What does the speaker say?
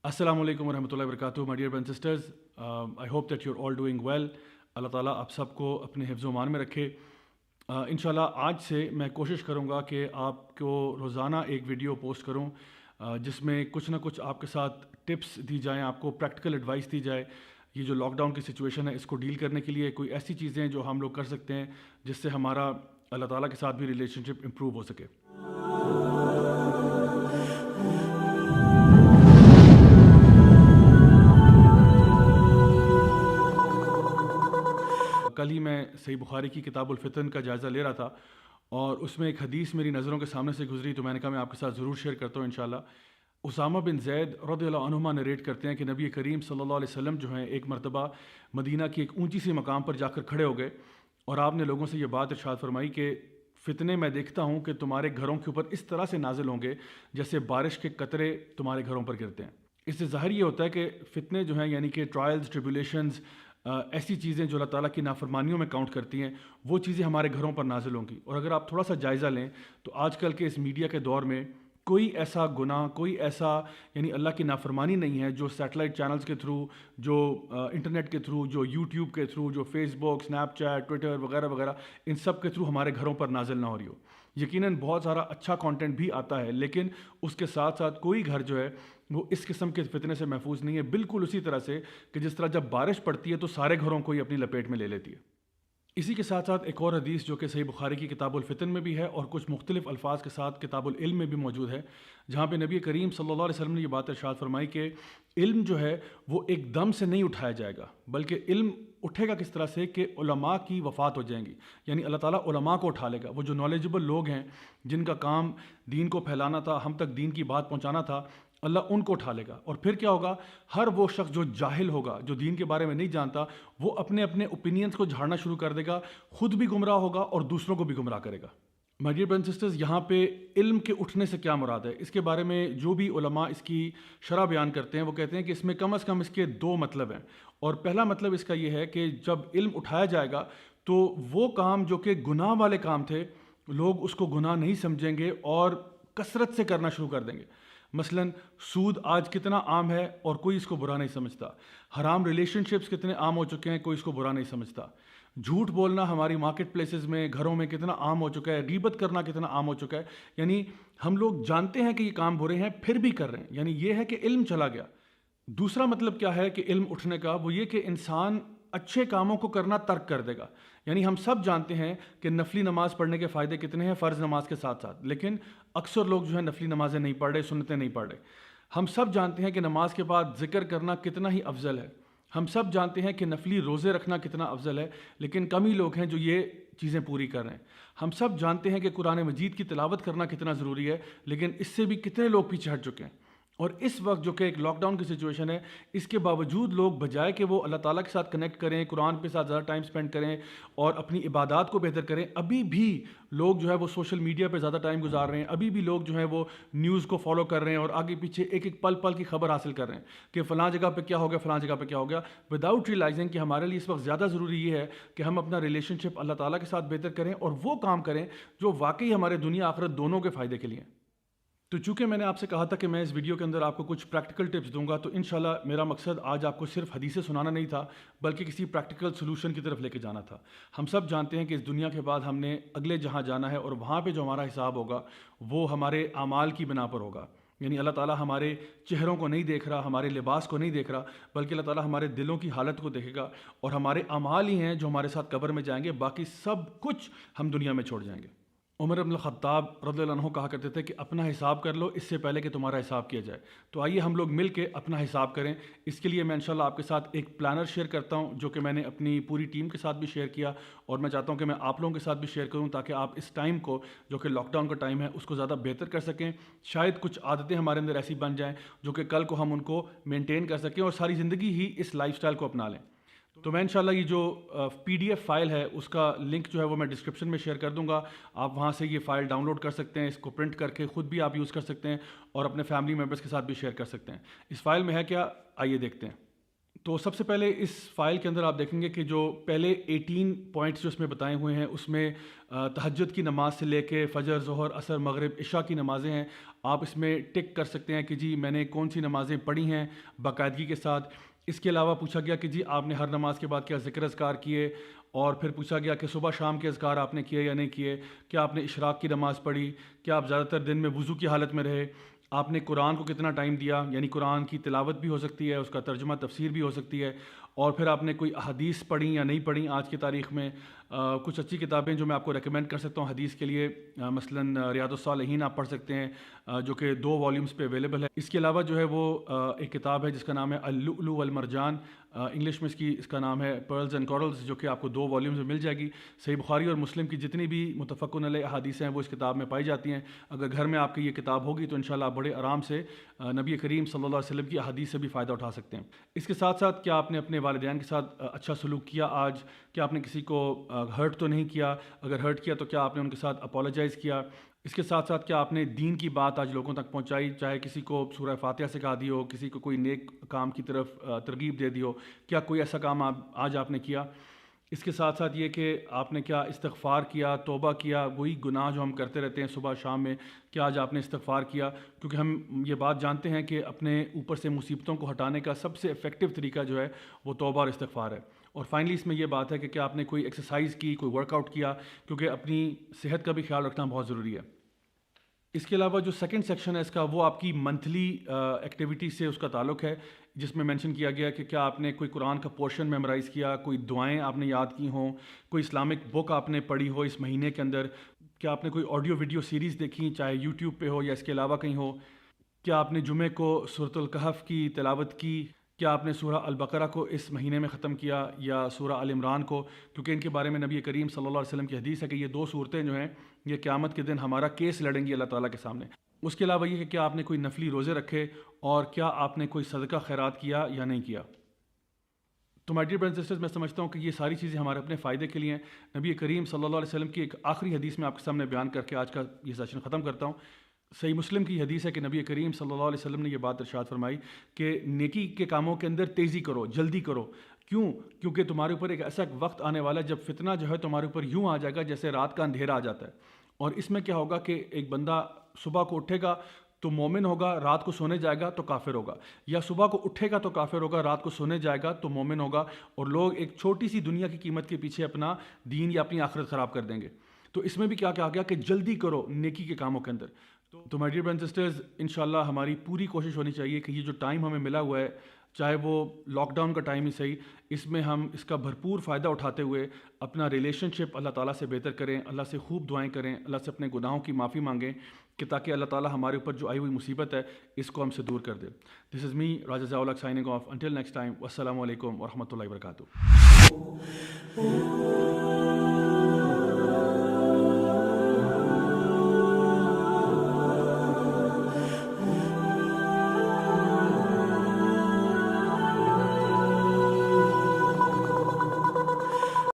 السلام علیکم ورحمۃ اللہ وبرکاتہ my dear brothers and sisters. I hope that you are all doing well. اللہ تعالیٰ آپ سب کو اپنے حفظ و امان میں رکھے. انشاءاللہ آج سے میں کوشش کروں گا کہ آپ کو روزانہ ایک ویڈیو پوسٹ کروں جس میں کچھ نہ کچھ آپ کے ساتھ ٹپس دی جائیں, آپ کو پریکٹیکل ایڈوائس دی جائے. یہ جو لاک ڈاؤن کی سچویشن ہے اس کو ڈیل کرنے کے لیے کوئی ایسی چیزیں جو ہم لوگ کر سکتے ہیں جس سے ہمارا اللہ تعالیٰ کے ساتھ بھی ریلیشن شپ امپروو ہو سکے. کل ہی میں صحیح بخاری کی کتاب الفتن کا جائزہ لے رہا تھا اور اس میں ایک حدیث میری نظروں کے سامنے سے گزری, تو میں نے کہا میں آپ کے ساتھ ضرور شیئر کرتا ہوں انشاءاللہ. اسامہ بن زید رضی اللہ عنہما نریٹ کرتے ہیں کہ نبی کریم صلی اللہ علیہ وسلم جو ہیں ایک مرتبہ مدینہ کی ایک اونچی سی مقام پر جا کر کھڑے ہو گئے اور آپ نے لوگوں سے یہ بات ارشاد فرمائی کہ فتنے میں دیکھتا ہوں کہ تمہارے گھروں کے اوپر اس طرح سے نازل ہوں گے جیسے بارش کے قطرے تمہارے گھروں پر گرتے ہیں. اس سے ظاہر یہ ہوتا ہے کہ فتنے جو ہیں یعنی کہ ٹرائلز ٹریبولیشنز, ایسی چیزیں جو اللہ تعالیٰ کی نافرمانیوں میں کاؤنٹ کرتی ہیں, وہ چیزیں ہمارے گھروں پر نازل ہوں گی. اور اگر آپ تھوڑا سا جائزہ لیں تو آج کل کے اس میڈیا کے دور میں کوئی ایسا گناہ, کوئی ایسا یعنی اللہ کی نافرمانی نہیں ہے جو سیٹلائٹ چینلز کے تھرو, جو انٹرنیٹ کے تھرو, جو یوٹیوب کے تھرو, جو فیس بک, اسنیپ چیٹ, ٹویٹر وغیرہ وغیرہ, ان سب کے تھرو ہمارے گھروں پر نازل نہ ہو رہی ہو. یقیناً بہت سارا اچھا کانٹینٹ بھی آتا ہے, لیکن اس کے ساتھ ساتھ کوئی گھر جو ہے وہ اس قسم کے فتنے سے محفوظ نہیں ہے. بالکل اسی طرح سے کہ جس طرح جب بارش پڑتی ہے تو سارے گھروں کو ہی اپنی لپیٹ میں لے لیتی ہے. اسی کے ساتھ ساتھ ایک اور حدیث جو کہ صحیح بخاری کی کتاب الفتن میں بھی ہے اور کچھ مختلف الفاظ کے ساتھ کتاب العلم میں بھی موجود ہے, جہاں پہ نبی کریم صلی اللہ علیہ وسلم نے یہ بات ارشاد فرمائی کہ علم جو ہے وہ ایک دم سے نہیں اٹھایا جائے گا, بلکہ علم اٹھے گا کس طرح سے کہ علماء کی وفات ہو جائیں گی. یعنی اللہ تعالیٰ علماء کو اٹھا لے گا. وہ جو نالجبل لوگ ہیں جن کا کام دین کو پھیلانا تھا, ہم تک دین کی بات پہنچانا تھا, اللہ ان کو اٹھا لے گا. اور پھر کیا ہوگا, ہر وہ شخص جو جاہل ہوگا, جو دین کے بارے میں نہیں جانتا, وہ اپنے اپنے اوپینینز کو جھاڑنا شروع کر دے گا, خود بھی گمراہ ہوگا اور دوسروں کو بھی گمراہ کرے گا. My dear brothers and sisters, یہاں پہ علم کے اٹھنے سے کیا مراد ہے, اس کے بارے میں جو بھی علماء اس کی شرح بیان کرتے ہیں وہ کہتے ہیں کہ اس میں کم از کم اس کے دو مطلب ہیں. اور پہلا مطلب اس کا یہ ہے کہ جب علم اٹھایا جائے گا تو وہ کام جو کہ گناہ والے کام تھے, لوگ اس کو گناہ نہیں سمجھیں گے اور کثرت سے کرنا شروع کر دیں گے. مثلاً سود آج کتنا عام ہے اور کوئی اس کو برا نہیں سمجھتا. حرام ریلیشن شپس کتنے عام ہو چکے ہیں, کوئی اس کو برا نہیں سمجھتا. جھوٹ بولنا ہماری مارکیٹ پلیسز میں, گھروں میں کتنا عام ہو چکا ہے. غیبت کرنا کتنا عام ہو چکا ہے. یعنی ہم لوگ جانتے ہیں کہ یہ کام برے ہیں پھر بھی کر رہے ہیں. یعنی یہ ہے کہ علم چلا گیا. دوسرا مطلب کیا ہے کہ علم اٹھنے کا, وہ یہ کہ انسان اچھے کاموں کو کرنا ترک کر دے گا. یعنی ہم سب جانتے ہیں کہ نفلی نماز پڑھنے کے فائدے کتنے ہیں فرض نماز کے ساتھ ساتھ, لیکن اکثر لوگ جو ہے نفلی نمازیں نہیں پڑھ رہے, سنتیں نہیں پڑھ رہے. ہم سب جانتے ہیں کہ نماز کے بعد ذکر کرنا کتنا ہی افضل ہے. ہم سب جانتے ہیں کہ نفلی روزے رکھنا کتنا افضل ہے, لیکن کم ہی لوگ ہیں جو یہ چیزیں پوری کر رہے ہیں. ہم سب جانتے ہیں کہ قرآن مجید کی تلاوت کرنا کتنا ضروری ہے, لیکن اس سے بھی کتنے لوگ پیچھے ہٹ چکے ہیں. اور اس وقت جو کہ ایک لاک ڈاؤن کی سچویشن ہے, اس کے باوجود لوگ بجائے کہ وہ اللہ تعالیٰ کے ساتھ کنیکٹ کریں, قرآن کے ساتھ زیادہ ٹائم سپینڈ کریں اور اپنی عبادات کو بہتر کریں, ابھی بھی لوگ جو ہے وہ سوشل میڈیا پہ زیادہ ٹائم گزار رہے ہیں. ابھی بھی لوگ جو ہیں وہ نیوز کو فالو کر رہے ہیں اور آگے پیچھے ایک ایک پل پل کی خبر حاصل کر رہے ہیں کہ فلاں جگہ پہ کیا ہو گیا, فلاں جگہ پہ کیا ہو گیا, وداؤٹ ریئلائزنگ کہ ہمارے لیے اس وقت زیادہ ضروری یہ ہے کہ ہم اپنا ریلیشن شپ اللہ تعالیٰ کے ساتھ بہتر کریں اور وہ کام کریں جو واقعی ہمارے دنیا آخرت دونوں کے فائدے کے لیے ہیں. تو چونکہ میں نے آپ سے کہا تھا کہ میں اس ویڈیو کے اندر آپ کو کچھ پریکٹیکل ٹپس دوں گا, تو انشاءاللہ میرا مقصد آج آپ کو صرف حدیثیں سنانا نہیں تھا, بلکہ کسی پریکٹیکل سلوشن کی طرف لے کے جانا تھا. ہم سب جانتے ہیں کہ اس دنیا کے بعد ہم نے اگلے جہاں جانا ہے اور وہاں پہ جو ہمارا حساب ہوگا وہ ہمارے اعمال کی بنا پر ہوگا. یعنی اللہ تعالیٰ ہمارے چہروں کو نہیں دیکھ رہا, ہمارے لباس کو نہیں دیکھ رہا, بلکہ اللہ تعالیٰ ہمارے دلوں کی حالت کو دیکھے گا, اور ہمارے اعمال ہی ہیں جو ہمارے ساتھ قبر میں جائیں گے, باقی سب کچھ ہم دنیا میں چھوڑ جائیں گے. عمر بن الخطاب رضی اللہ عنہ کہا کرتے تھے کہ اپنا حساب کر لو اس سے پہلے کہ تمہارا حساب کیا جائے. تو آئیے ہم لوگ مل کے اپنا حساب کریں. اس کے لیے میں انشاءاللہ آپ کے ساتھ ایک پلانر شیئر کرتا ہوں جو کہ میں نے اپنی پوری ٹیم کے ساتھ بھی شیئر کیا, اور میں چاہتا ہوں کہ میں آپ لوگوں کے ساتھ بھی شیئر کروں تاکہ آپ اس ٹائم کو جو کہ لاک ڈاؤن کا ٹائم ہے اس کو زیادہ بہتر کر سکیں. شاید کچھ عادتیں ہمارے اندر ایسی بن جائیں جو کہ کل کو ہم ان کو مینٹین کر سکیں اور ساری زندگی ہی اس لائف سٹائل کو اپنا لیں. تو میں انشاءاللہ یہ جو PDF فائل ہے اس کا لنک جو ہے وہ میں ڈسکرپشن میں شیئر کر دوں گا. آپ وہاں سے یہ فائل ڈاؤن لوڈ کر سکتے ہیں, اس کو پرنٹ کر کے خود بھی آپ یوز کر سکتے ہیں اور اپنے فیملی ممبرس کے ساتھ بھی شیئر کر سکتے ہیں. اس فائل میں ہے کیا, آئیے دیکھتے ہیں. تو سب سے پہلے اس فائل کے اندر آپ دیکھیں گے کہ جو پہلے 18 پوائنٹس جو اس میں بتائے ہوئے ہیں اس میں تہجد کی نماز سے لے کے فجر، ظہر، عصر، مغرب، عشاء کی نمازیں ہیں. آپ اس میں ٹک کر سکتے ہیں کہ جی میں نے کون سی نمازیں پڑھی ہیں باقاعدگی کے ساتھ. اس کے علاوہ پوچھا گیا کہ جی آپ نے ہر نماز کے بعد کیا ذکر اذکار کیے، اور پھر پوچھا گیا کہ صبح شام کے اذکار آپ نے کیے یا نہیں کیے، کیا آپ نے اشراق کی نماز پڑھی، کیا آپ زیادہ تر دن میں وضو کی حالت میں رہے، آپ نے قرآن کو کتنا ٹائم دیا، یعنی قرآن کی تلاوت بھی ہو سکتی ہے، اس کا ترجمہ تفسیر بھی ہو سکتی ہے، اور پھر آپ نے کوئی احادیث پڑھی یا نہیں پڑھی آج کی تاریخ میں. کچھ اچھی کتابیں جو میں آپ کو ریکمینڈ کر سکتا ہوں حدیث کے لیے، مثلاً ریاض الصالحین آپ پڑھ سکتے ہیں، جو کہ 2 والیومز پہ اویلیبل ہے. اس کے علاوہ جو ہے وہ ایک کتاب ہے جس کا نام ہے اللؤلؤ والمرجان، انگلش میں اس کا نام ہے پرلز اینڈ کورلز، جو کہ آپ کو 2 والیومز میں مل جائے گی. صحیح بخاری اور مسلم کی جتنی بھی متفقن علیہ احادیث ہیں وہ اس کتاب میں پائی جاتی ہیں. اگر گھر میں آپ کی یہ کتاب ہوگی تو انشاءاللہ آپ بڑے آرام سے نبی کریم صلی اللہ علیہ وسلم کی احادیث سے بھی فائدہ اٹھا سکتے ہیں. اس کے ساتھ ساتھ کیا آپ نے اپنے والدین کے ساتھ اچھا سلوک کیا آج، کیا آپ نے کسی کو ہرٹ تو نہیں کیا، اگر ہرٹ کیا تو کیا آپ نے ان کے ساتھ اپولوجائز کیا. اس کے ساتھ ساتھ کیا آپ نے دین کی بات آج لوگوں تک پہنچائی، چاہے کسی کو سورہ فاتحہ سکھا دی ہو، کسی کو کوئی نیک کام کی طرف ترغیب دے دی ہو، کیا کوئی ایسا کام آج آپ نے کیا. اس کے ساتھ ساتھ یہ کہ آپ نے کیا استغفار کیا، توبہ کیا، وہی گناہ جو ہم کرتے رہتے ہیں صبح شام میں، کیا آج آپ نے استغفار کیا. کیونکہ ہم یہ بات جانتے ہیں کہ اپنے اوپر سے مصیبتوں کو ہٹانے کا سب سے افیکٹو طریقہ جو ہے وہ توبہ اور استغفار ہے. اور فائنلی اس میں یہ بات ہے کہ کیا آپ نے کوئی ایکسرسائز کی، کوئی ورک آؤٹ کیا، کیونکہ اپنی صحت کا بھی خیال رکھنا بہت ضروری ہے. اس کے علاوہ جو سیکنڈ سیکشن ہے اس کا، وہ آپ کی منتھلی ایکٹیویٹی سے اس کا تعلق ہے، جس میں مینشن کیا گیا کہ کیا آپ نے کوئی قرآن کا پورشن میمورائز کیا، کوئی دعائیں آپ نے یاد کی ہوں، کوئی اسلامک بک آپ نے پڑھی ہو اس مہینے کے اندر، کیا آپ نے کوئی آڈیو ویڈیو سیریز دیکھی چاہے یوٹیوب پہ ہو یا اس کے علاوہ کہیں ہو، کیا آپ نے جمعے کو سورۃ الکہف کی تلاوت کی، کیا آپ نے سورہ البقرہ کو اس مہینے میں ختم کیا یا سورہ آل عمران کو، کیونکہ ان کے بارے میں نبی کریم صلی اللہ علیہ وسلم کی حدیث ہے کہ یہ 2 صورتیں جو ہیں یہ قیامت کے دن ہمارا کیس لڑیں گی اللہ تعالیٰ کے سامنے. اس کے علاوہ یہ کہ کیا آپ نے کوئی نفلی روزے رکھے، اور کیا آپ نے کوئی صدقہ خیرات کیا یا نہیں کیا. تو مائی ڈیئر برادرز اینڈ سسٹرز، میں سمجھتا ہوں کہ یہ ساری چیزیں ہمارے اپنے فائدے کے لیے ہیں. نبی کریم صلی اللہ علیہ وسلم کی ایک آخری حدیث میں آپ کے سامنے بیان کر کے آج کا یہ سیشن ختم کرتا ہوں. صحیح مسلم کی حدیث ہے کہ نبی کریم صلی اللہ علیہ وسلم نے یہ بات ارشاد فرمائی کہ نیکی کے کاموں کے اندر تیزی کرو، جلدی کرو. کیوں؟ کیونکہ تمہارے اوپر ایک ایسا وقت آنے والا ہے جب فتنہ جو ہے تمہارے اوپر یوں آ جائے گا جیسے رات کا اندھیرا آ جاتا ہے. اور اس میں کیا ہوگا کہ ایک بندہ صبح کو اٹھے گا تو مومن ہوگا، رات کو سونے جائے گا تو کافر ہوگا، یا صبح کو اٹھے گا تو کافر ہوگا، رات کو سونے جائے گا تو مومن ہوگا. اور لوگ ایک چھوٹی سی دنیا کی قیمت کے پیچھے اپنا دین یا اپنی آخرت خراب کر دیں گے. تو اس میں بھی کیا کہا گیا کہ جلدی کرو نیکی کے کاموں کے اندر. تو مائی ڈیئر برادرز اینڈ سسٹرز، انشاءاللہ ہماری پوری کوشش ہونی چاہیے کہ یہ جو ٹائم ہمیں ملا ہوا ہے، چاہے وہ لاک ڈاؤن کا ٹائم ہی صحیح، اس میں ہم اس کا بھرپور فائدہ اٹھاتے ہوئے اپنا ریلیشن شپ اللہ تعالیٰ سے بہتر کریں، اللہ سے خوب دعائیں کریں، اللہ سے اپنے گناہوں کی معافی مانگیں کہ تاکہ اللہ تعالیٰ ہمارے اوپر جو آئی ہوئی مصیبت ہے اس کو ہم سے دور کر دے. دس از می راجہ ضیاء الحق signing off. Until next time, والسلام علیکم ورحمۃ اللہ وبرکاتہ.